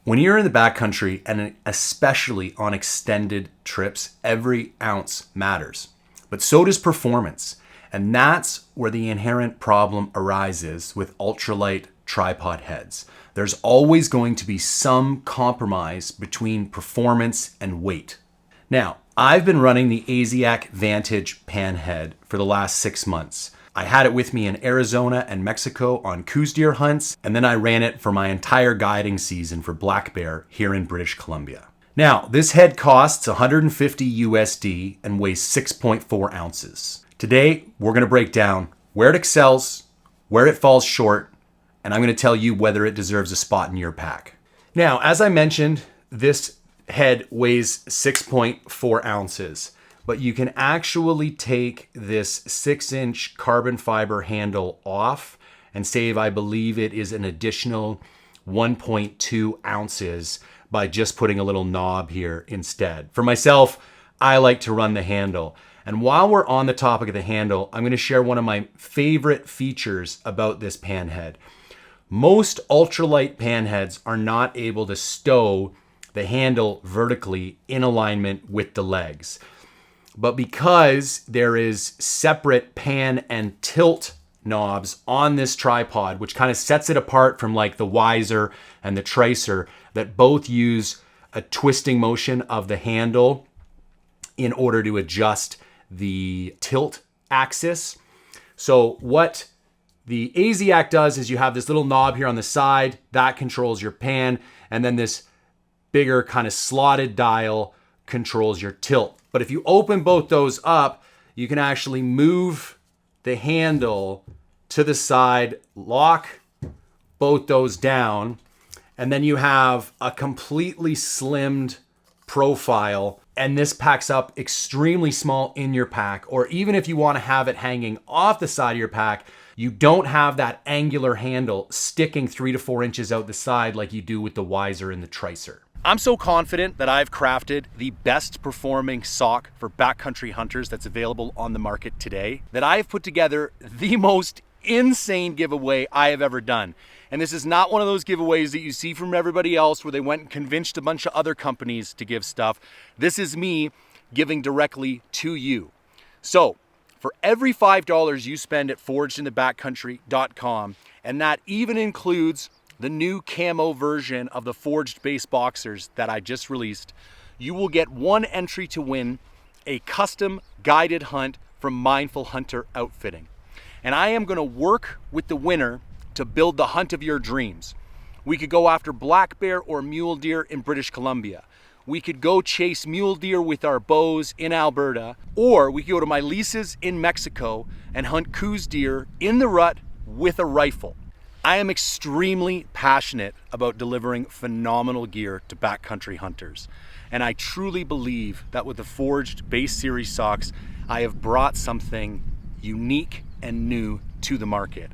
When you're in the backcountry, and especially on extended trips, every ounce matters. But so does performance. And that's where the inherent problem arises with ultralight tripod heads. There's always going to be some compromise between performance and weight. Now, I've been running the Aziak Vantage Pan Head for the last 6 months. I had it with me in Arizona and Mexico on Coues deer hunts, and then I ran it for my entire guiding season for black bear here in British Columbia. Now, this head costs 150 USD and weighs 6.4 ounces. Today, we're going to break down where it excels, where it falls short, and I'm going to tell you whether it deserves a spot in your pack. Now, as I mentioned, this head weighs 6.4 ounces. But you can actually take this 6-inch carbon fiber handle off and save, I believe it is an additional 1.2 ounces by just putting a little knob here instead. For myself, I like to run the handle. And while we're on the topic of the handle, I'm going to share one of my favorite features about this pan head. Most ultralight pan heads are not able to stow the handle vertically in alignment with the legs. But because there is separate pan and tilt knobs on this tripod, which kind of sets it apart from like the Weiser and the Tricer, that both use a twisting motion of the handle in order to adjust the tilt axis. So what the Aziak does is you have this little knob here on the side that controls your pan, and then this bigger kind of slotted dial controls your tilt. But if you open both those up, you can actually move the handle to the side, lock both those down, and then you have a completely slimmed profile. And this packs up extremely small in your pack, or even if you want to have it hanging off the side of your pack, you don't have that angular handle sticking 3 to 4 inches out the side like you do with the Weiser and the Tricer. I'm so confident that I've crafted the best performing sock for backcountry hunters that's available on the market today, that I've put together the most insane giveaway I have ever done. And this is not one of those giveaways that you see from everybody else where they went and convinced a bunch of other companies to give stuff. This is me giving directly to you. So for every $5 you spend at forgedinthebackcountry.com, and that even includes the new camo version of the forged base boxers that I just released, you will get one entry to win a custom guided hunt from Mindful Hunter Outfitting. And I am going to work with the winner to build the hunt of your dreams. We could go after black bear or mule deer in British Columbia. We could go chase mule deer with our bows in Alberta, or we could go to my leases in Mexico and hunt Coues deer in the rut with a rifle. I am extremely passionate about delivering phenomenal gear to backcountry hunters. And I truly believe that with the Forged Base Series socks, I have brought something unique and new to the market.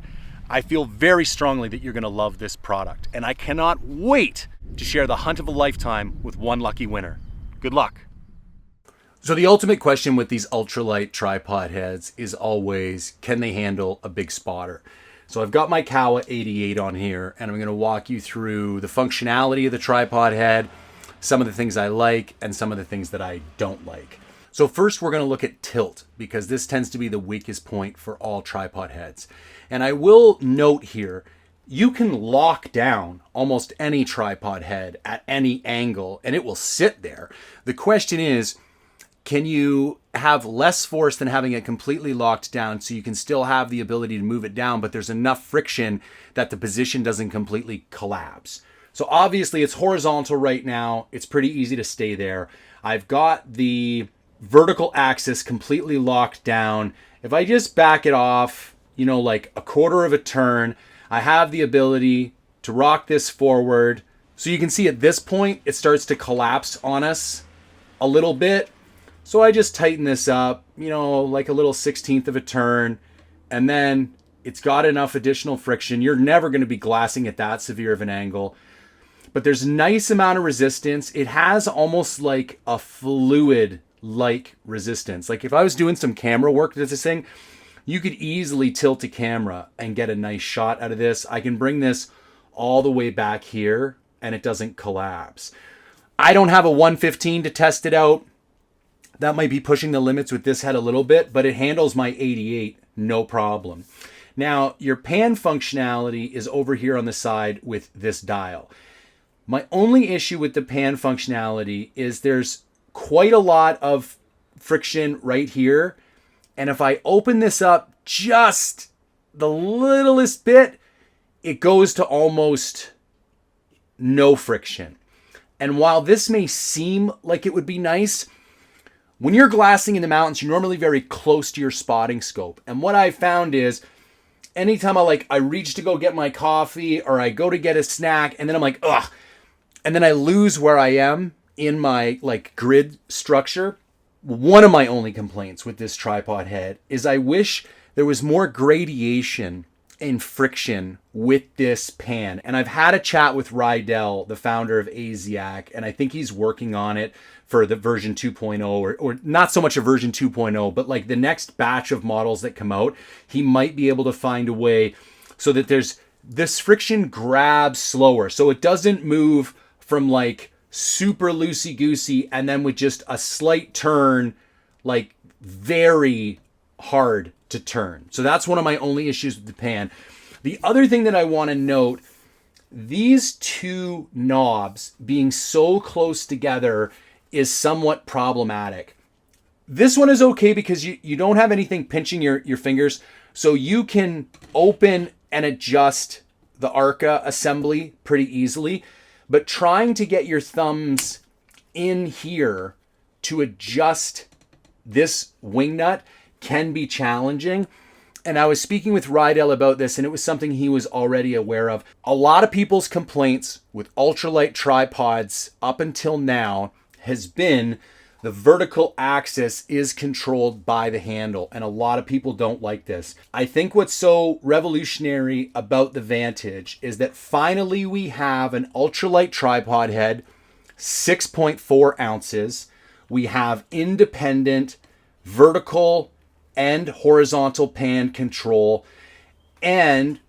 I feel very strongly that you're going to love this product, and I cannot wait to share the hunt of a lifetime with one lucky winner. Good luck. So the ultimate question with these ultralight tripod heads is always, can they handle a big spotter? So I've got my Kowa 88 on here, and I'm going to walk you through the functionality of the tripod head, some of the things I like, and some of the things that I don't like. So first we're going to look at tilt, because this tends to be the weakest point for all tripod heads. And I will note here, you can lock down almost any tripod head at any angle, and it will sit there. The question is, can you have less force than having it completely locked down so you can still have the ability to move it down, but there's enough friction that the position doesn't completely collapse? So obviously it's horizontal right now. It's pretty easy to stay there. I've got the vertical axis completely locked down. If I just back it off, like a quarter of a turn, I have the ability to rock this forward. So you can see at this point, it starts to collapse on us a little bit. So I just tighten this up, like a little 1/16 of a turn, and then it's got enough additional friction. You're never going to be glassing at that severe of an angle, but there's a nice amount of resistance. It has almost like a fluid-like resistance. Like if I was doing some camera work with this thing, you could easily tilt a camera and get a nice shot out of this. I can bring this all the way back here and it doesn't collapse. I don't have a 115 to test it out. That might be pushing the limits with this head a little bit, but it handles my 88 no problem. Now, your pan functionality is over here on the side with this dial. My only issue with the pan functionality is there's quite a lot of friction right here. And if I open this up just the littlest bit, it goes to almost no friction. And while this may seem like it would be nice, when you're glassing in the mountains, you're normally very close to your spotting scope. And what I found is anytime I reach to go get my coffee or I go to get a snack and then I'm like, ugh, and then I lose where I am in my grid structure. One of my only complaints with this tripod head is I wish there was more gradation in friction with this pan. And I've had a chat with Rydell, the founder of Aziak, and I think he's working on it for the version 2.0 or not so much a version 2.0, but the next batch of models that come out, he might be able to find a way so that there's this friction grabs slower. So it doesn't move from super loosey-goosey and then with just a slight turn, very hard to turn. So that's one of my only issues with the pan. The other thing that I want to note, these two knobs being so close together is somewhat problematic. This one is okay because you don't have anything pinching your fingers, so you can open and adjust the Arca assembly pretty easily. But trying to get your thumbs in here to adjust this wing nut can be challenging. And I was speaking with Rydell about this, and it was something he was already aware of. A lot of people's complaints with ultralight tripods up until now has been the vertical axis is controlled by the handle, and a lot of people don't like this. I think what's so revolutionary about the Vantage is that finally we have an ultralight tripod head, 6.4 ounces. We have independent vertical and horizontal pan control, and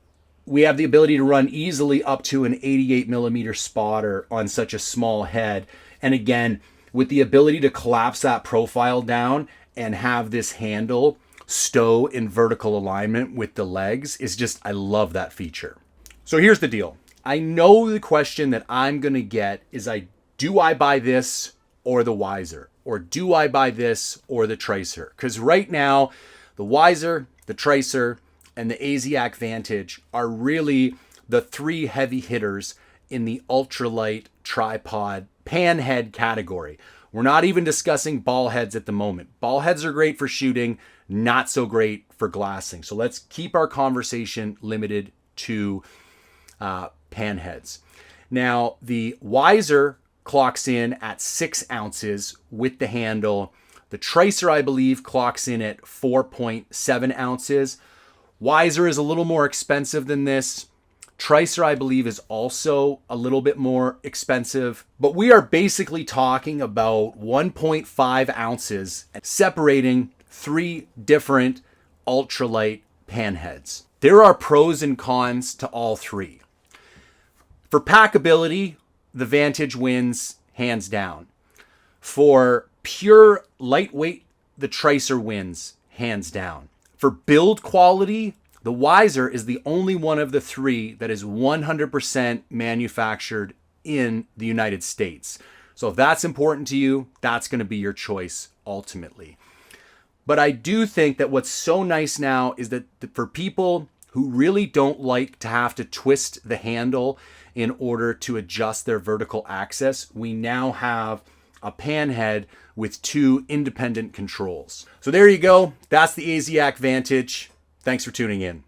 we have the ability to run easily up to an 88 millimeter spotter on such a small head. And again, with the ability to collapse that profile down and have this handle stow in vertical alignment with the legs is just, I love that feature. So here's the deal. I know the question that I'm going to get is do I buy this or the Wiser? Or do I buy this or the Tricer? Because right now, the Wiser, the Tricer, and the Aziak Vantage are really the three heavy hitters in the ultralight tripod pan head category. We're not even discussing ball heads at the moment. Ball heads are great for shooting, not so great for glassing. So let's keep our conversation limited to pan heads. Now, the Wiser clocks in at 6 ounces with the handle. The Tricer, I believe, clocks in at 4.7 ounces. Wiser is a little more expensive than this. Tricer, I believe, is also a little bit more expensive, but we are basically talking about 1.5 ounces separating three different ultralight pan heads. There are pros and cons to all three. For packability, the Vantage wins hands down. For pure lightweight, the Tricer wins hands down. For build quality, the Wiser is the only one of the three that is 100% manufactured in the United States. So if that's important to you, that's going to be your choice ultimately. But I do think that what's so nice now is that for people who really don't like to have to twist the handle in order to adjust their vertical axis, we now have a pan head with two independent controls. So there you go. That's the Aziak Vantage. Thanks for tuning in.